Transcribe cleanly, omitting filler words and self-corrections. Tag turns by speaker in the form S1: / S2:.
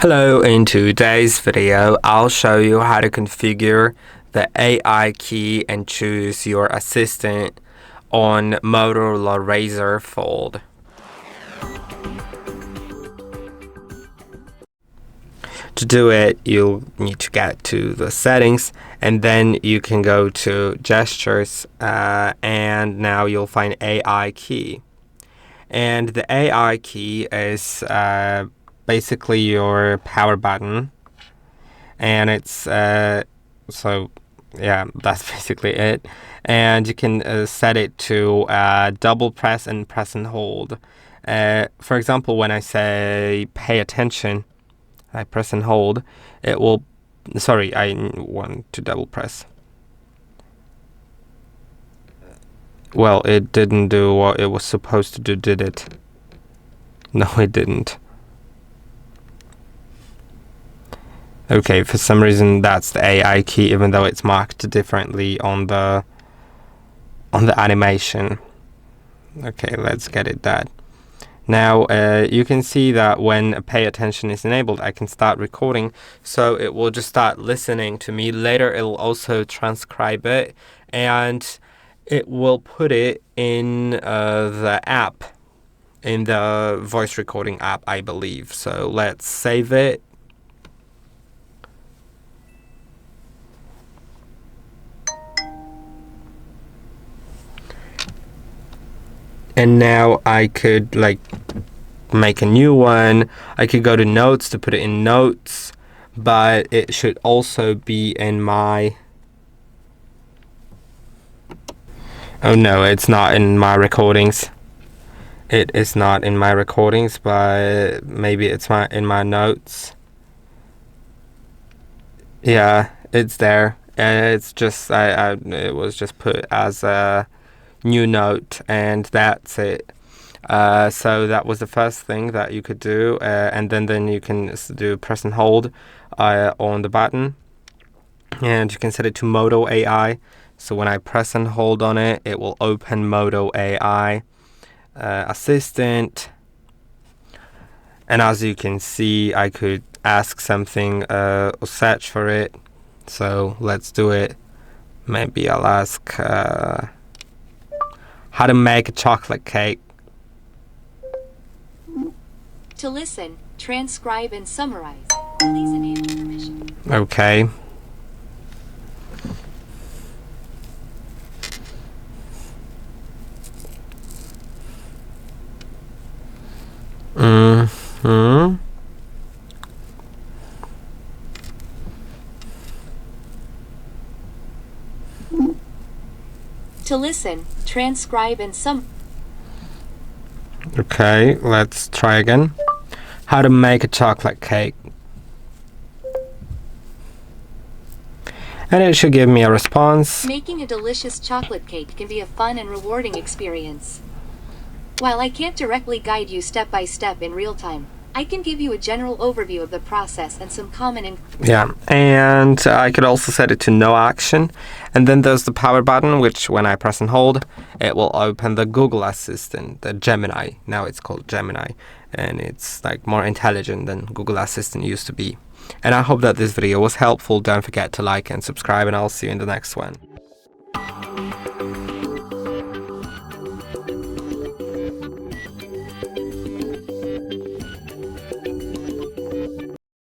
S1: Hello, in today's video, I'll show you how to configure the AI key and choose your assistant on Motorola Razr Fold. To do it, you'll need to get to the settings, and then you can go to gestures, and now you'll find AI key. And the AI key is basically your power button, and it's so yeah, that's basically it. And you can set it to double press and press and hold. For example, when I say pay attention, I press and hold, it will, sorry, I want to double press. Well, it didn't do what it was supposed to do, did it? No, it didn't. Okay, for some reason that's the AI key, even though it's marked differently on the animation. Okay, let's get it that. Now you can see that when pay attention is enabled, I can start recording, so it will just start listening to me. Later it will also transcribe it, and it will put it in the app, in the voice recording app, I believe. So let's save it. And now I could make a new one. I could go to notes to put it in notes, but it should also be in my, oh no, it's not in my recordings. It is not in my recordings, but maybe it's in my notes. Yeah, it's there. It's just it was just put as a new note, and that's it. So that was the first thing that you could do, and then you can do press and hold on the button, and you can set it to Moto AI. So when I press and hold on it, it will open Moto AI assistant, and as you can see, I could ask something or search for it. So let's do it. Maybe I'll ask how to make a chocolate cake.
S2: To listen, transcribe, and summarize, please enable permission.
S1: Okay.
S2: To listen, transcribe, and
S1: Okay, let's try again. How to make a chocolate cake. And it should give me a response.
S2: Making a delicious chocolate cake can be a fun and rewarding experience. While I can't directly guide you step by step in real time, I can give you a general overview of the process and some common
S1: Yeah, and I could also set it to no action. And then there's the power button, which when I press and hold, it will open the Google Assistant, the Gemini. Now it's called Gemini, and it's more intelligent than Google Assistant used to be. And I hope that this video was helpful. Don't forget to like and subscribe, and I'll see you in the next one.